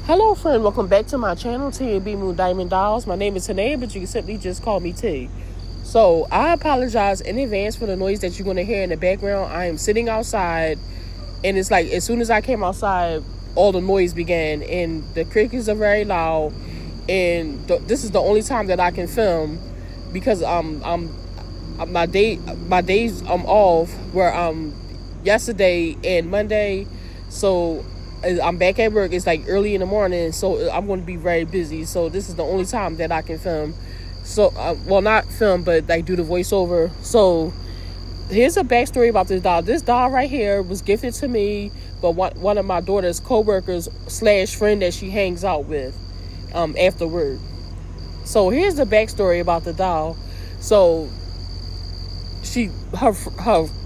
Hello friend, welcome back to my channel, T and B Moon Diamond Dolls. My name is Tanae, but you can simply just call me T. So I apologize in advance for the noise that you're going to hear in the background. I am sitting outside, and it's like as soon as I came outside, all the noise began, and the crickets are very loud. And this is the only time that I can film because my days off were yesterday and Monday, so I'm back at work. It's like early in the morning, so I'm going to be very busy. So this is the only time that I can film. So, well, not film, but like do the voiceover. So here's a backstory about this doll. This doll right here was gifted to me by one of my daughter's co-workers / friend that she hangs out with after work. So here's the backstory about the doll. So her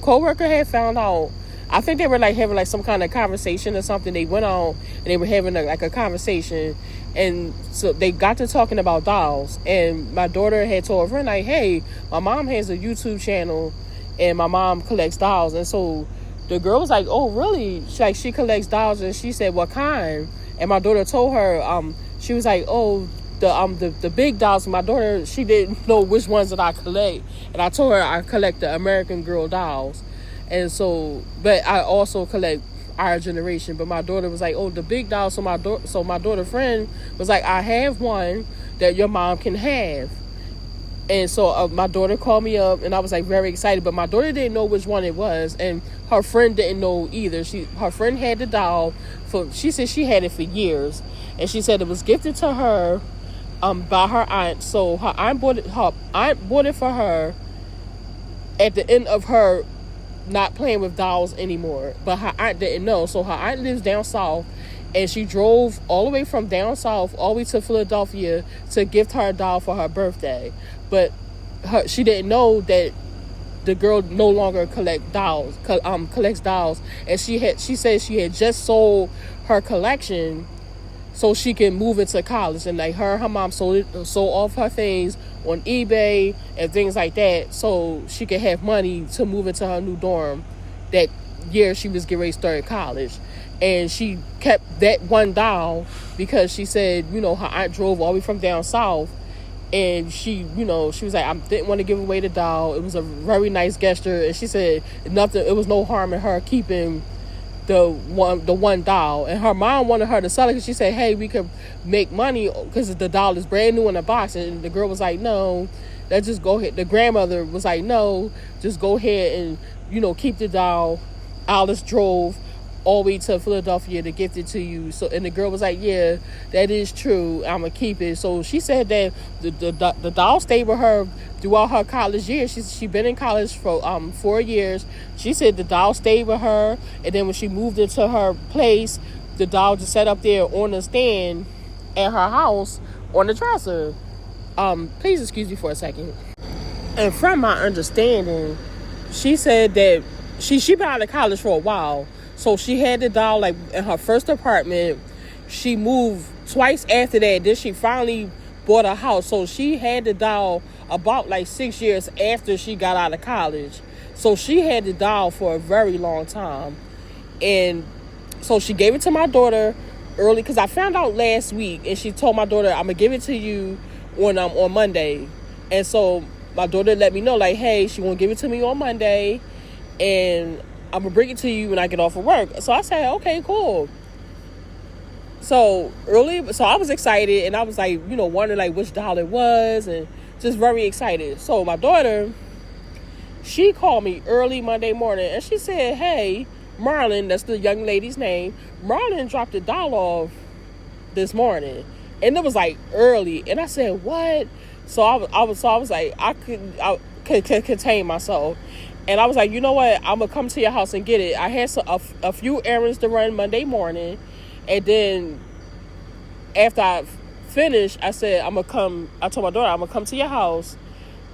co-worker had found out. I think they were like having like some kind of conversation or something. They went on and they were having a conversation, and so they got to talking about dolls. And my daughter had told a friend like, "Hey, my mom has a YouTube channel, and my mom collects dolls." And so the girl was like, "Oh, really?" She collects dolls, and she said, "What kind?" And my daughter told her, she was like, "Oh, the big dolls." My daughter, she didn't know which ones that I collect, and I told her I collect the American Girl dolls. And so, but I also collect our generation. But my daughter was like, "Oh, the big doll." So my daughter friend was like, "I have one that your mom can have." And so my daughter called me up, and I was like very excited. But my daughter didn't know which one it was, and her friend didn't know either. Her friend had the doll she said she had it for years, and she said it was gifted to her by her aunt. So her aunt bought it for her at the end of her not playing with dolls anymore, but her aunt didn't know. So her aunt lives down south, and she drove all the way from down south all the way to Philadelphia to gift her a doll for her birthday. But she didn't know that the girl no longer collects dolls, and she said she had just sold her collection so she can move into college, and like her mom sold off her things on eBay and things like that, so she could have money to move into her new dorm that year she was getting ready to start college. And she kept that one doll because she said, her aunt drove all the way from down south, and she was like, I didn't want to give away the doll. It was a very nice gesture, and she said it was no harm in her keeping the one doll. And her mom wanted her to sell it because she said, "Hey, we could make money because the doll is brand new in the box." And the girl was like, "No, let's just go ahead." The grandmother was like, "No, just go ahead and keep the doll. Alice drove all the way to Philadelphia to gift it to you." So, and the girl was like, "Yeah, that is true. I'm gonna keep it." So she said that the doll stayed with her throughout her college years. She been in college for 4 years. She said the doll stayed with her, and then when she moved into her place, the doll just sat up there on the stand at her house on the dresser. Please excuse me for a second. And from my understanding, she said that she been out of college for a while. So she had the doll like in her first apartment. She moved twice after that. Then she finally bought a house. So she had the doll about like 6 years after she got out of college. So she had the doll for a very long time. And so she gave it to my daughter early because I found out last week, and she told my daughter, "I'm gonna give it to you on Monday." And so my daughter let me know like, "Hey, she gonna give it to me on Monday, and I'm gonna bring it to you when I get off of work." So I said, "Okay, cool." So I was excited, and I was like, wondering like which doll it was, and just very excited. So my daughter, she called me early Monday morning, and she said, "Hey, Marlyn," that's the young lady's name, "Marlyn dropped a doll off this morning," and it was like early. And I said, "What?" So I was like, I could contain myself. And I was like, "You know what? I'm going to come to your house and get it." I had a few errands to run Monday morning. And then after I finished, I said, I told my daughter, "I'm going to come to your house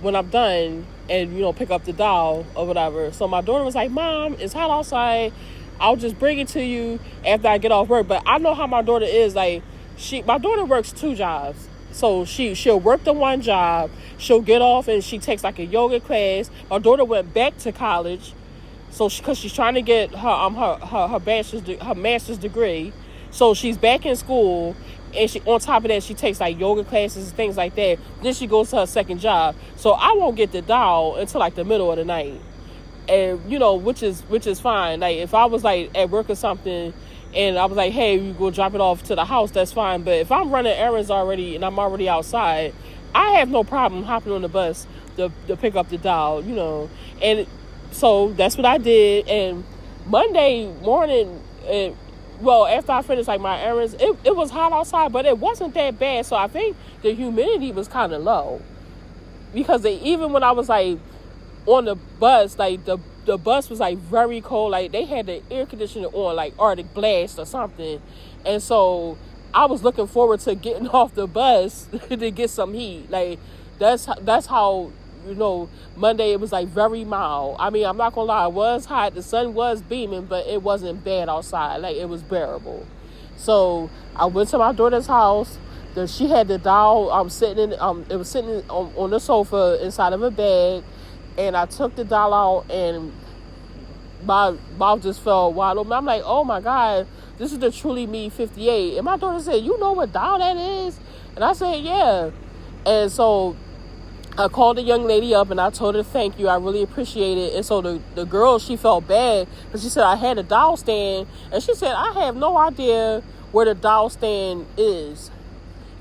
when I'm done and, pick up the doll or whatever." So my daughter was like, "Mom, it's hot outside. I'll just bring it to you after I get off work." But I know how my daughter is. Like, my daughter works 2 jobs. So she'll work the one job, she'll get off, and she takes like a yoga class. My daughter went back to college, so because she's trying to get her master's degree. So she's back in school, and she, on top of that, she takes like yoga classes and things like that. Then she goes to her second job. So I won't get the doll until like the middle of the night. And which is fine. Like if I was like at work or something and I was like, hey, you go drop it off to the house, that's fine. But if I'm running errands already and I'm already outside, I have no problem hopping on the bus to pick up the doll, And so that's what I did. And Monday morning, after I finished like my errands, it was hot outside, but it wasn't that bad. So I think the humidity was kind of low, because even when I was like on the bus, like the bus was like very cold. Like they had the air conditioner on, like Arctic Blast or something. And so I was looking forward to getting off the bus to get some heat. Like that's how Monday it was like very mild. I mean, I'm not gonna lie, it was hot, the sun was beaming, but it wasn't bad outside. Like it was bearable. So I went to my daughter's house. She had the doll sitting in it was sitting on the sofa inside of a bag. And I took the doll out, and my mouth just fell wide open. I'm like, oh my God, this is the Truly Me 58. And my daughter said, you know what doll that is? And I said, yeah. And so I called the young lady up and I told her thank you. I really appreciate it. And so the girl, she felt bad because she said I had a doll stand. And she said, I have no idea where the doll stand is.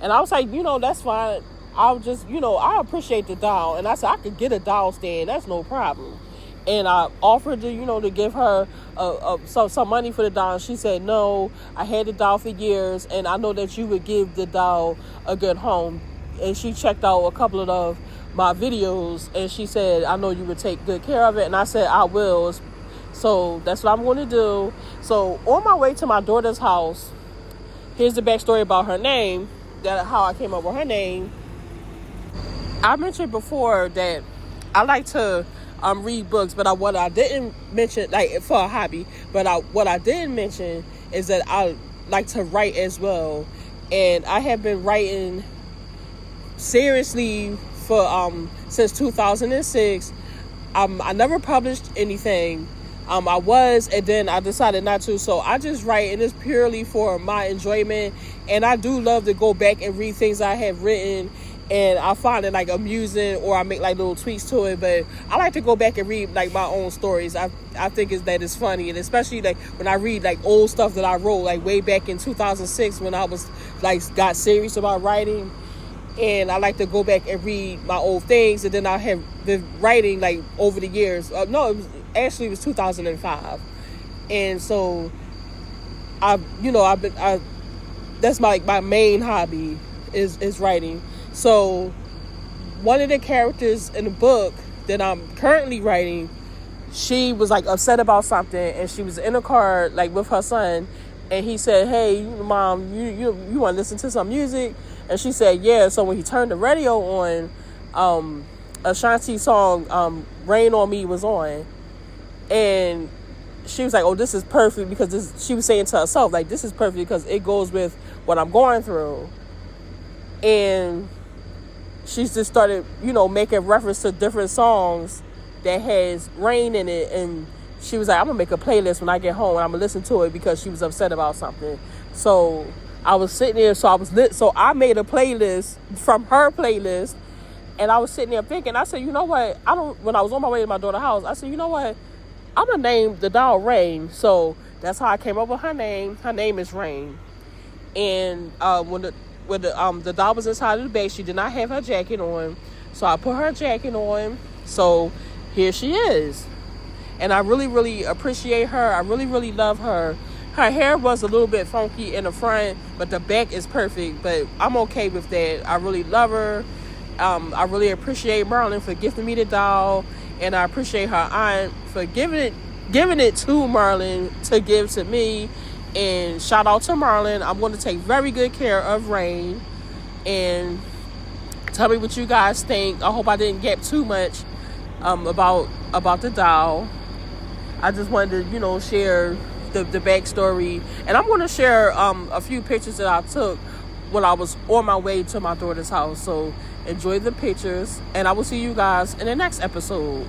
And I was like, that's fine. I'll just, I appreciate the doll. And I said, I could get a doll stand. That's no problem. And I offered to, to give her some money for the doll. And she said, no, I had the doll for years. And I know that you would give the doll a good home. And she checked out a couple of my videos. And she said, I know you would take good care of it. And I said, I will. So that's what I'm going to do. So on my way to my daughter's house, here's the backstory about her name, how I came up with her name. I mentioned before that I like to read books, but what I didn't mention, like for a hobby, but what I didn't mention is that I like to write as well. And I have been writing seriously for since 2006. I never published anything. I was, and then I decided not to. So I just write, and it's purely for my enjoyment. And I do love to go back and read things I have written. And I find it like amusing, or I make like little tweaks to it. But I like to go back and read like my own stories. I think that it's funny, and especially like when I read like old stuff that I wrote like way back in 2006 when I was like got serious about writing. And I like to go back and read my old things, and then I have been writing like over the years. No, it was 2005, and so that's my main hobby is writing. So one of the characters in the book that I'm currently writing, she was like upset about something, and she was in a car like with her son, and he said, hey, Mom, you want to listen to some music? And she said, yeah. So when he turned the radio on, Ashanti song, Rain on Me was on. And she was like, oh, this is perfect, because she was saying to herself, like, this is perfect because it goes with what I'm going through. And she's just started, making reference to different songs that has rain in it. And she was like, I'm going to make a playlist when I get home, and I'm going to listen to it, because she was upset about something. So I was sitting there, so I made a playlist from her playlist. And I was sitting there thinking, I said, you know what? When I was on my way to my daughter's house, I said, you know what? I'm going to name the doll Rain. So that's how I came up with her name. Her name is Rain. And when the doll was inside of the bag, she did not have her jacket on. So I put her jacket on. So here she is. And I really, really appreciate her. I really, really love her. Her hair was a little bit funky in the front, but the back is perfect. But I'm okay with that. I really love her. I really appreciate Marlyn for gifting me the doll. And I appreciate her aunt for giving it to Marlyn to give to me. And shout out to Marlyn. I'm going to take very good care of Rain. And tell me what you guys think. I hope I didn't get too much about the doll. I just wanted to, share the backstory. And I'm going to share a few pictures that I took when I was on my way to my daughter's house. So enjoy the pictures. And I will see you guys in the next episode.